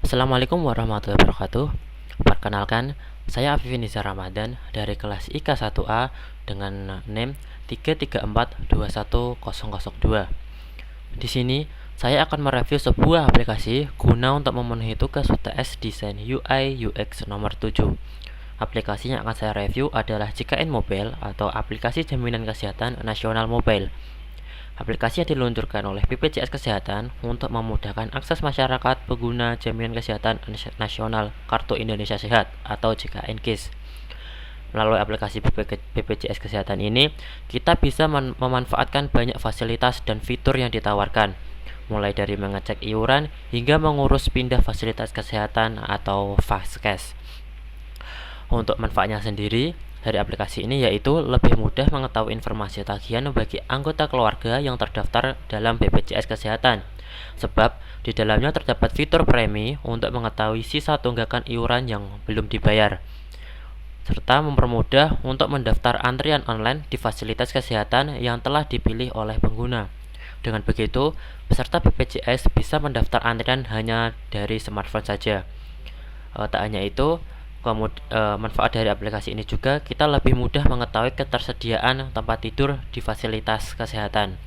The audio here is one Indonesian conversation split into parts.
Assalamualaikum warahmatullahi wabarakatuh. Perkenalkan, saya Afifin Nizar Ramadan dari kelas IK 1A dengan NIM 334210002. Di sini saya akan mereview sebuah aplikasi guna untuk memenuhi tugas UTS Desain UI UX nomor 7. Aplikasi yang akan saya review adalah JKN Mobile atau Aplikasi Jaminan Kesehatan Nasional Mobile. Aplikasi yang diluncurkan oleh BPJS Kesehatan untuk memudahkan akses masyarakat pengguna Jaminan Kesehatan Nasional Kartu Indonesia Sehat atau JKN KIS. Melalui aplikasi BPJS Kesehatan ini, kita bisa memanfaatkan banyak fasilitas dan fitur yang ditawarkan, mulai dari mengecek iuran hingga mengurus pindah fasilitas kesehatan atau Faskes. Untuk manfaatnya sendiri dari aplikasi ini yaitu lebih mudah mengetahui informasi tagihan bagi anggota keluarga yang terdaftar dalam BPJS Kesehatan, sebab di dalamnya terdapat fitur premi untuk mengetahui sisa tunggakan iuran yang belum dibayar, serta mempermudah untuk mendaftar antrian online di fasilitas kesehatan yang telah dipilih oleh pengguna. Dengan begitu, peserta BPJS bisa mendaftar antrian hanya dari smartphone saja. Tak hanya itu, manfaat dari aplikasi ini juga kita lebih mudah mengetahui ketersediaan tempat tidur di fasilitas kesehatan.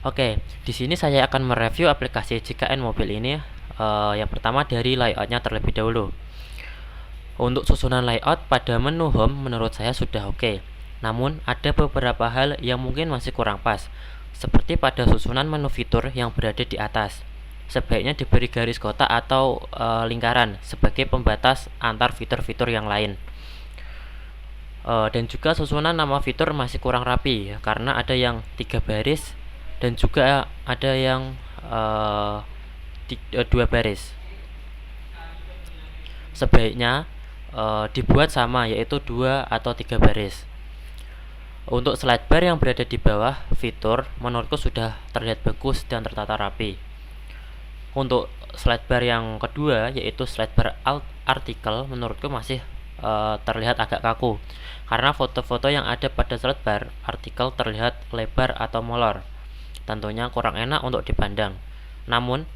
Oke, di sini saya akan mereview aplikasi JKN Mobile ini. Yang pertama dari layoutnya terlebih dahulu. Untuk susunan layout pada menu home menurut saya sudah oke. Namun ada beberapa hal yang mungkin masih kurang pas, seperti pada susunan menu fitur yang berada di atas. Sebaiknya diberi garis kotak atau lingkaran sebagai pembatas antar fitur-fitur yang lain. Dan juga susunan nama fitur masih kurang rapi karena ada yang 3 baris dan juga ada yang 2 baris. Sebaiknya dibuat sama, yaitu 2 atau 3 baris. Untuk slide bar yang berada di bawah fitur menurutku sudah terlihat bagus dan tertata rapi. Untuk slide bar yang kedua yaitu slide bar artikel menurutku masih terlihat agak kaku karena foto-foto yang ada pada slide bar artikel terlihat lebar atau molor. Tentunya kurang enak untuk dipandang. Namun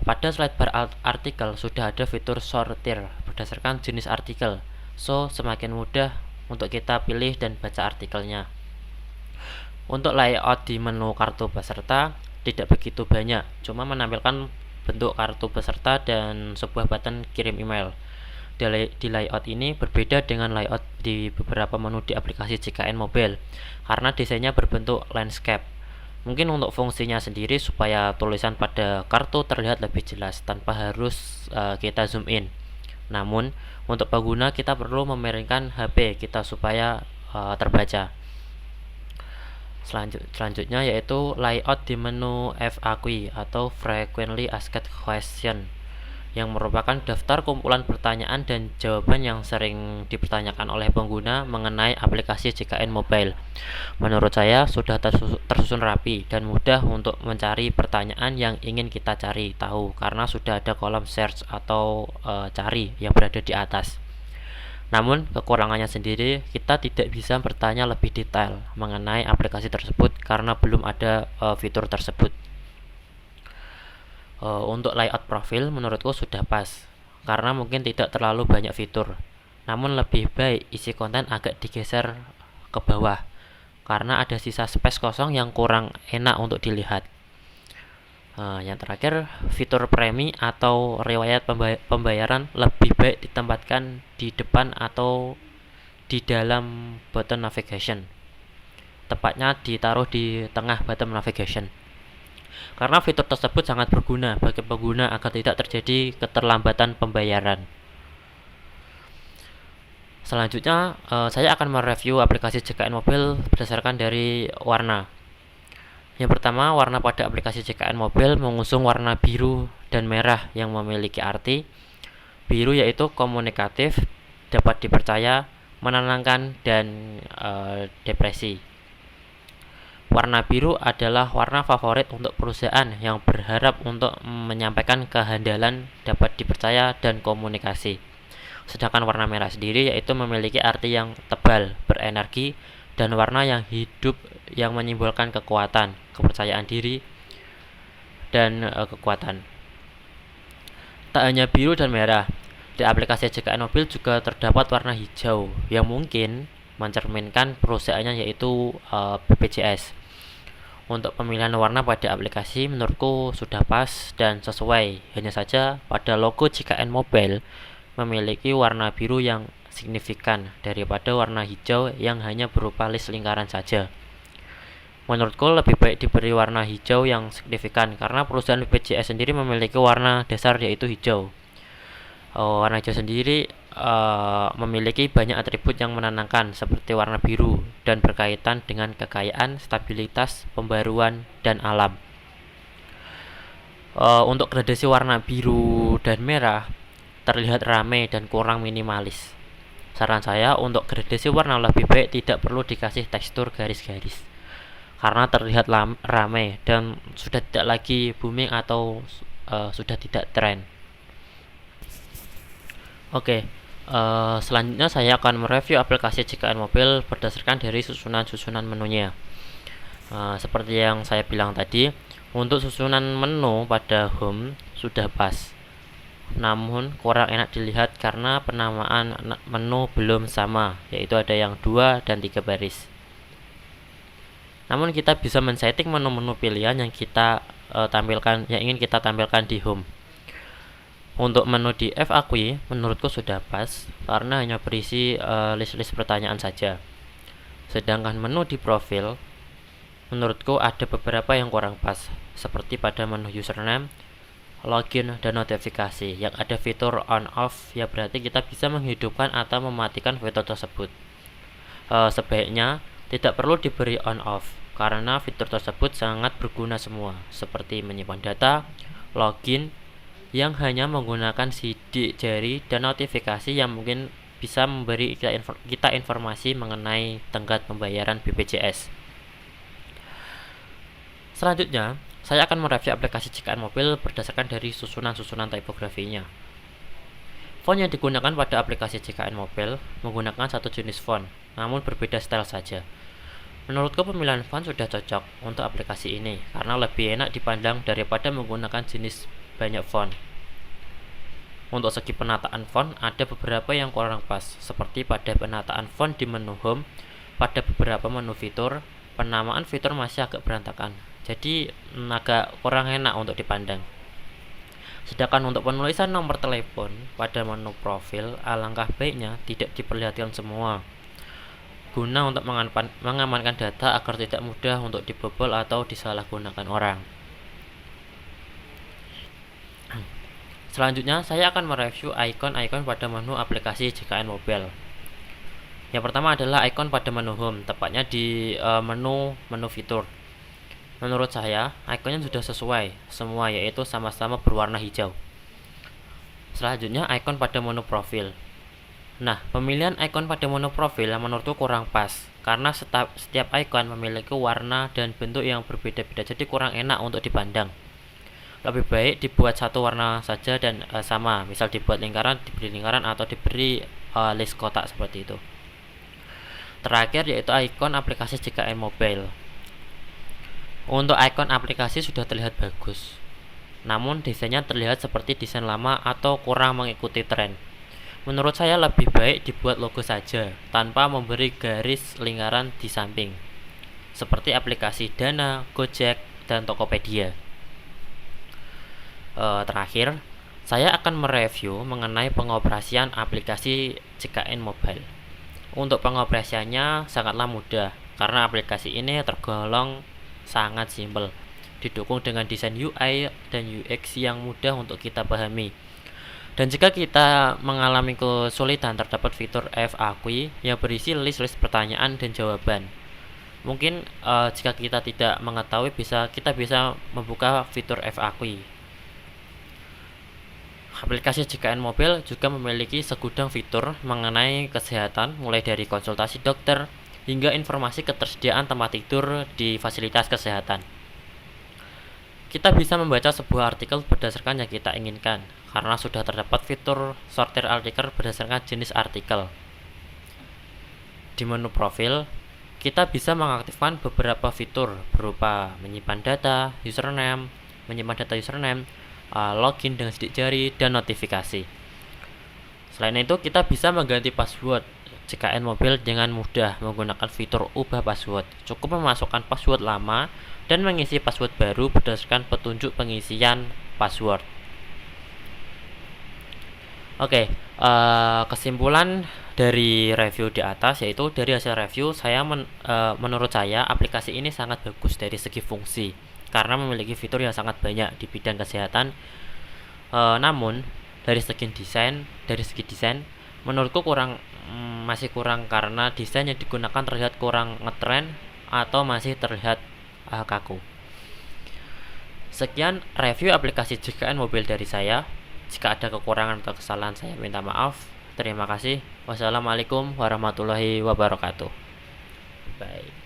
pada slide bar artikel sudah ada fitur sortir berdasarkan jenis artikel, so semakin mudah untuk kita pilih dan baca artikelnya. Untuk layout di menu kartu peserta tidak begitu banyak, cuma menampilkan bentuk kartu peserta dan sebuah button kirim email. Di layout ini berbeda dengan layout di beberapa menu di aplikasi JKN Mobile karena desainnya berbentuk landscape. Mungkin untuk fungsinya sendiri supaya tulisan pada kartu terlihat lebih jelas tanpa harus kita zoom in. Namun untuk pengguna kita perlu memiringkan HP kita supaya terbaca. Selanjutnya yaitu layout di menu FAQ atau Frequently Asked Question, yang merupakan daftar kumpulan pertanyaan dan jawaban yang sering dipertanyakan oleh pengguna mengenai aplikasi JKN Mobile. Menurut saya sudah tersusun rapi dan mudah untuk mencari pertanyaan yang ingin kita cari tahu karena sudah ada kolom search atau cari yang berada di atas. Namun kekurangannya sendiri, kita tidak bisa bertanya lebih detail mengenai aplikasi tersebut karena belum ada fitur tersebut. Untuk layout profil menurutku sudah pas karena mungkin tidak terlalu banyak fitur. Namun lebih baik isi konten agak digeser ke bawah karena ada sisa space kosong yang kurang enak untuk dilihat. Yang terakhir, fitur premi atau riwayat pembayaran lebih baik ditempatkan di depan atau di dalam button navigation. Tepatnya ditaruh di tengah button navigation. Karena fitur tersebut sangat berguna bagi pengguna agar tidak terjadi keterlambatan pembayaran. Selanjutnya, saya akan mereview aplikasi JKN Mobile berdasarkan dari warna. Yang pertama, warna pada aplikasi JKN Mobile mengusung warna biru dan merah yang memiliki arti. Biru yaitu komunikatif, dapat dipercaya, menenangkan, dan depresi. Warna biru adalah warna favorit untuk perusahaan yang berharap untuk menyampaikan kehandalan, dapat dipercaya, dan komunikasi. Sedangkan warna merah sendiri yaitu memiliki arti yang tebal, berenergi, dan warna yang hidup yang menyimbolkan kekuatan, kepercayaan diri, dan kekuatan. Tak hanya biru dan merah, di aplikasi JKN Mobil juga terdapat warna hijau yang mungkin mencerminkan perusahaannya, yaitu BPJS. Untuk pemilihan warna pada aplikasi menurutku sudah pas dan sesuai. Hanya saja pada logo JKN Mobile memiliki warna biru yang signifikan daripada warna hijau yang hanya berupa list lingkaran saja. Menurutku lebih baik diberi warna hijau yang signifikan karena perusahaan BPJS sendiri memiliki warna dasar yaitu hijau. Warna hijau sendiri memiliki banyak atribut yang menenangkan seperti warna biru dan berkaitan dengan kekayaan, stabilitas, pembaruan, dan alam. Untuk gradasi warna biru dan merah terlihat ramai dan kurang minimalis. Saran saya untuk gradasi warna lebih baik tidak perlu dikasih tekstur garis-garis karena terlihat ramai dan sudah tidak lagi booming atau sudah tidak tren. Oke, selanjutnya saya akan mereview aplikasi JKN Mobil berdasarkan dari susunan-susunan menunya. Seperti yang saya bilang tadi, untuk susunan menu pada home sudah pas, namun kurang enak dilihat karena penamaan menu belum sama, yaitu ada yang 2 dan 3 baris. Namun kita bisa men-setting menu-menu pilihan yang kita ingin kita tampilkan di home. Untuk menu di FAQ menurutku sudah pas karena hanya berisi list-list pertanyaan saja. Sedangkan menu di profil menurutku ada beberapa yang kurang pas, seperti pada menu username, login, dan notifikasi yang ada fitur on off, ya berarti kita bisa menghidupkan atau mematikan fitur tersebut. Sebaiknya tidak perlu diberi on off karena fitur tersebut sangat berguna semua, seperti menyimpan data, login yang hanya menggunakan sidik jari, dan notifikasi yang mungkin bisa memberi kita informasi mengenai tenggat pembayaran BPJS. Selanjutnya, saya akan mereview aplikasi JKN Mobil berdasarkan dari susunan-susunan tipografinya. Font yang digunakan pada aplikasi JKN Mobil menggunakan satu jenis font, namun berbeda style saja. Menurutku pemilihan font sudah cocok untuk aplikasi ini karena lebih enak dipandang daripada menggunakan jenis banyak font. Untuk segi penataan font ada beberapa yang kurang pas, seperti pada penataan font di menu home. Pada beberapa menu fitur, penamaan fitur masih agak berantakan, jadi agak kurang enak untuk dipandang. Sedangkan untuk penulisan nomor telepon pada menu profil, alangkah baiknya tidak diperlihatkan semua, guna untuk mengamankan data agar tidak mudah untuk dibobol atau disalahgunakan orang. Selanjutnya, saya akan mereview ikon-ikon pada menu aplikasi JKN Mobil. Yang pertama adalah ikon pada menu home, tepatnya di menu fitur. Menurut saya, ikonnya sudah sesuai semua, yaitu sama-sama berwarna hijau. Selanjutnya, ikon pada menu profil. Nah, pemilihan ikon pada menu profil menurutku kurang pas karena setiap ikon memiliki warna dan bentuk yang berbeda-beda, jadi kurang enak untuk dipandang. Lebih baik dibuat satu warna saja dan sama, misal dibuat lingkaran, diberi lingkaran, atau diberi list kotak seperti itu. Terakhir yaitu ikon aplikasi JKN Mobile. Untuk ikon aplikasi sudah terlihat bagus, namun desainnya terlihat seperti desain lama atau kurang mengikuti tren. Menurut saya lebih baik dibuat logo saja tanpa memberi garis lingkaran di samping, seperti aplikasi Dana, Gojek, dan Tokopedia. Terakhir, saya akan mereview mengenai pengoperasian aplikasi JKN Mobile. Untuk pengoperasiannya sangatlah mudah karena aplikasi ini tergolong sangat simpel, didukung dengan desain UI dan UX yang mudah untuk kita pahami. Dan jika kita mengalami kesulitan, terdapat fitur FAQ yang berisi list-list pertanyaan dan jawaban. Mungkin jika kita tidak mengetahui, kita bisa membuka fitur FAQ. Aplikasi JKN Mobil juga memiliki segudang fitur mengenai kesehatan, mulai dari konsultasi dokter hingga informasi ketersediaan tempat tidur di fasilitas kesehatan. Kita bisa membaca sebuah artikel berdasarkan yang kita inginkan, karena sudah terdapat fitur sortir artikel berdasarkan jenis artikel. Di menu profil, kita bisa mengaktifkan beberapa fitur berupa menyimpan data username, login dengan sidik jari, dan notifikasi. Selain itu, kita bisa mengganti password JKN Mobile dengan mudah menggunakan fitur ubah password. Cukup memasukkan password lama dan mengisi password baru berdasarkan petunjuk pengisian password. Oke, kesimpulan dari review di atas yaitu dari hasil review menurut saya aplikasi ini sangat bagus dari segi fungsi karena memiliki fitur yang sangat banyak di bidang kesehatan. Namun dari segi desain menurutku masih kurang karena desain yang digunakan terlihat kurang ngetren atau masih terlihat kaku. Sekian review aplikasi JKN Mobile dari saya. Jika ada kekurangan atau kesalahan, saya minta maaf. Terima kasih. Wassalamualaikum warahmatullahi wabarakatuh. Bye.